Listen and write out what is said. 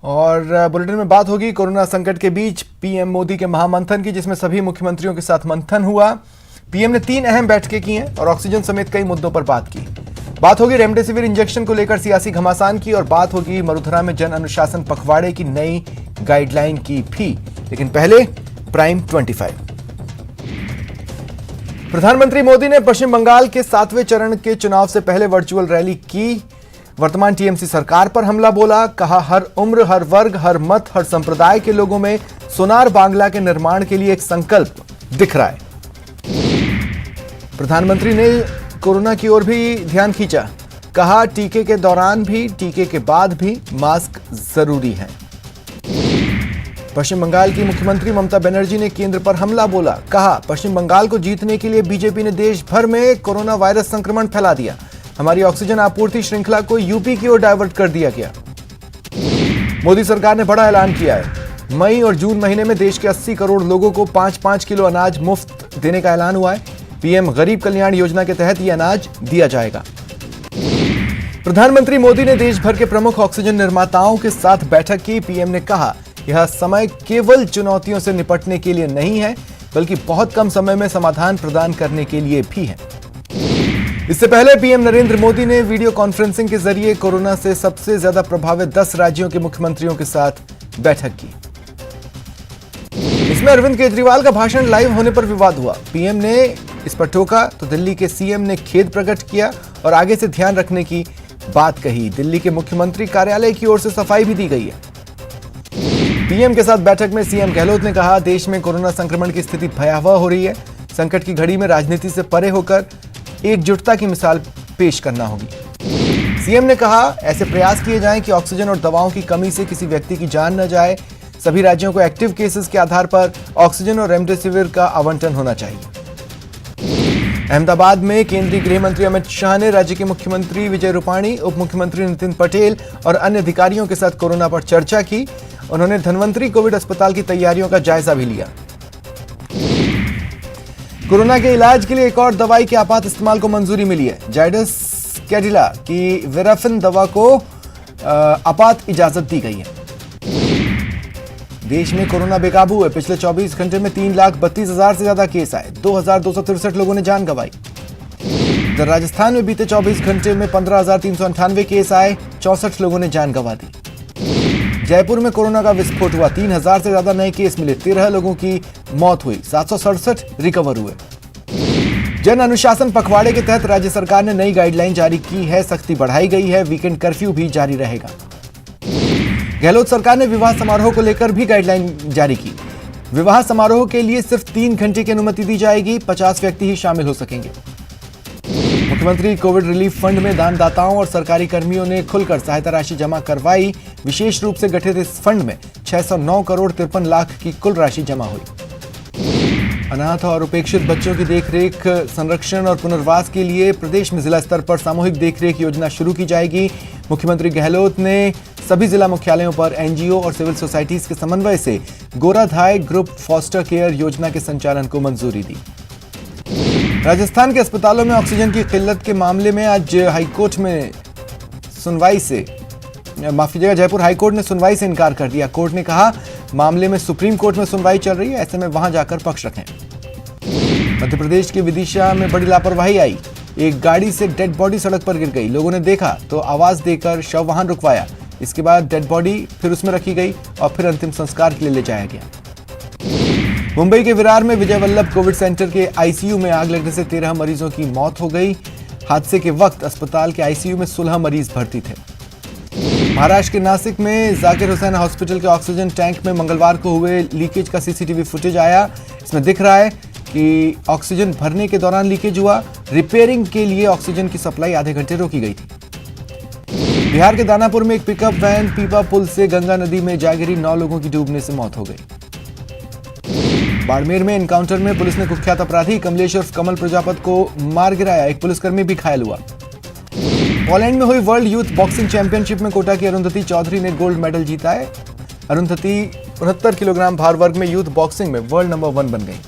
और बुलेटिन में बात होगी कोरोना संकट के बीच पीएम मोदी के महामंथन की, जिसमें सभी मुख्यमंत्रियों के साथ मंथन हुआ। पीएम ने 3 अहम बैठकें की हैं और ऑक्सीजन समेत कई मुद्दों पर बात की। बात होगी रेमडेसिविर इंजेक्शन को लेकर सियासी घमासान की और बात होगी मरुधरा में जन अनुशासन पखवाड़े की नई गाइडलाइन की भी। लेकिन पहले प्राइम 25। प्रधानमंत्री मोदी ने पश्चिम बंगाल के 7वें चरण के चुनाव से पहले वर्चुअल रैली की। वर्तमान टीएमसी सरकार पर हमला बोला, कहा हर उम्र, हर वर्ग, हर मत, हर संप्रदाय के लोगों में सोनार बांग्ला के निर्माण के लिए एक संकल्प दिख रहा है। प्रधानमंत्री ने कोरोना की ओर भी ध्यान खींचा, कहा टीके के दौरान भी, टीके के बाद भी मास्क जरूरी है। पश्चिम बंगाल की मुख्यमंत्री ममता बनर्जी ने केंद्र पर हमला बोला, कहा पश्चिम बंगाल को जीतने के लिए बीजेपी ने देश भर में कोरोना वायरस संक्रमण फैला दिया। हमारी ऑक्सीजन आपूर्ति श्रृंखला को यूपी की ओर डायवर्ट कर दिया गया। मोदी सरकार ने बड़ा ऐलान किया है। मई और जून महीने में देश के 80 करोड़ लोगों को 5-5 किलो अनाज मुफ्त देने का ऐलान हुआ है। पीएम गरीब कल्याण योजना के तहत यह अनाज दिया जाएगा। प्रधानमंत्री मोदी ने देश भर के प्रमुख ऑक्सीजन निर्माताओं के साथ बैठक की। पीएम ने कहा यह समय केवल चुनौतियों से निपटने के लिए नहीं है, बल्कि बहुत कम समय में समाधान प्रदान करने के लिए भी है। इससे पहले पीएम नरेंद्र मोदी ने वीडियो कॉन्फ्रेंसिंग के जरिए कोरोना से सबसे ज्यादा प्रभावित 10 राज्यों के मुख्यमंत्रियों के साथ बैठक की। इसमें अरविंद केजरीवाल का भाषण लाइव होने पर विवाद हुआ। पीएम ने इस पर टोका तो दिल्ली के सीएम ने खेद प्रकट किया और आगे से ध्यान रखने की बात कही। दिल्ली के मुख्यमंत्री कार्यालय की ओर से सफाई भी दी गई है। पीएम के साथ बैठक में सीएम गहलोत ने कहा देश में कोरोना संक्रमण की स्थिति भयावह हो रही है। संकट की घड़ी में राजनीति से परे होकर एकजुटता की मिसाल पेश करना होगी। सीएम ने कहा ऐसे प्रयास किए जाएं कि ऑक्सीजन और दवाओं की कमी से किसी व्यक्ति की जान न जाए। सभी राज्यों को एक्टिव केसेस के आधार पर ऑक्सीजन और रेमडेसिविर का आवंटन होना चाहिए। अहमदाबाद में केंद्रीय गृह मंत्री अमित शाह ने राज्य के मुख्यमंत्री विजय रूपाणी, उप मुख्यमंत्री नितिन पटेल और अन्य अधिकारियों के साथ कोरोना पर चर्चा की। उन्होंने धनवंतरी कोविड अस्पताल की तैयारियों का जायजा भी लिया। कोरोना के इलाज के लिए एक और दवाई के आपात इस्तेमाल को मंजूरी मिली है। जाइडस कैडिला की वेराफिन दवा को आपात इजाजत दी गई है। देश में कोरोना बेकाबू है। पिछले 24 घंटे में 3,32,000 से ज्यादा केस आए। 2,263 लोगों ने जान गंवाई। इधर राजस्थान में बीते 24 घंटे में 15,398 केस आए। 64 लोगों ने जान गंवा दी। जयपुर में कोरोना का विस्फोट हुआ। 3,000 से ज्यादा नए केस मिले। 13 लोगों की मौत हुई। 767 रिकवर हुए। जन अनुशासन पखवाड़े के तहत राज्य सरकार ने नई गाइडलाइन जारी की है। सख्ती बढ़ाई गई है। वीकेंड कर्फ्यू भी जारी रहेगा। गहलोत सरकार ने विवाह समारोह को लेकर भी गाइडलाइन जारी की। विवाह समारोह के लिए सिर्फ 3 घंटे की अनुमति दी जाएगी। 50 व्यक्ति ही शामिल हो सकेंगे। मुख्यमंत्री कोविड रिलीफ फंड में दानदाताओं और सरकारी कर्मियों ने खुलकर सहायता राशि जमा करवाई। विशेष रूप से गठित इस फंड में 609 करोड़ 53 लाख की कुल राशि जमा हुई। अनाथ और उपेक्षित बच्चों की देखरेख, संरक्षण और पुनर्वास के लिए प्रदेश में जिला स्तर पर सामूहिक देखरेख योजना शुरू की जाएगी। मुख्यमंत्री गहलोत ने सभी जिला मुख्यालयों पर एनजीओ और सिविल सोसाइटीज के समन्वय से गोराधाय ग्रुप फॉस्टर केयर योजना के संचालन को मंजूरी दी। राजस्थान के अस्पतालों में ऑक्सीजन की किल्लत के मामले में आज हाईकोर्ट में सुनवाई से, माफ कीजिएगा, जयपुर हाईकोर्ट ने सुनवाई से इनकार कर दिया। कोर्ट ने कहा मामले में सुप्रीम कोर्ट में सुनवाई चल रही है, ऐसे में वहां जाकर पक्ष रखें। मध्य प्रदेश के विदिशा में बड़ी लापरवाही आई। एक गाड़ी से डेड बॉडी सड़क पर गिर गई। लोगों ने देखा तो आवाज देकर शव वाहन रुकवाया। इसके बाद डेड बॉडी फिर उसमें रखी गई और फिर अंतिम संस्कार के लिए ले जाया गया। मुंबई के विरार में विजय वल्लभ कोविड सेंटर के आईसीयू में आग लगने से 13 मरीजों की मौत हो गई। हादसे के वक्त अस्पताल के आईसीयू में 16 मरीज भर्ती थे। महाराष्ट्र के नासिक में जाकिर हुसैन हॉस्पिटल के ऑक्सीजन टैंक में मंगलवार को हुए लीकेज का सीसीटीवी फुटेज आया। इसमें दिख रहा है कि ऑक्सीजन भरने के दौरान लीकेज हुआ। रिपेयरिंग के लिए ऑक्सीजन की सप्लाई आधे घंटे रोकी गई थी। बिहार के दानापुर में एक पिकअप वैन पीपा पुल से गंगा नदी में जा गिरी। 9 लोगों की डूबने से मौत हो गई। बाड़मेर में एनकाउंटर में पुलिस ने कुख्यात अपराधी कमलेश उर्फ कमल प्रजापत को मार गिराया। एक पुलिसकर्मी भी घायल हुआ। पोलैंड में हुई वर्ल्ड यूथ बॉक्सिंग चैंपियनशिप में कोटा की अरुंधति चौधरी ने गोल्ड मेडल जीता है। अरुंधति 69 किलोग्राम भार वर्ग में यूथ बॉक्सिंग में वर्ल्ड नंबर 1 बन गई।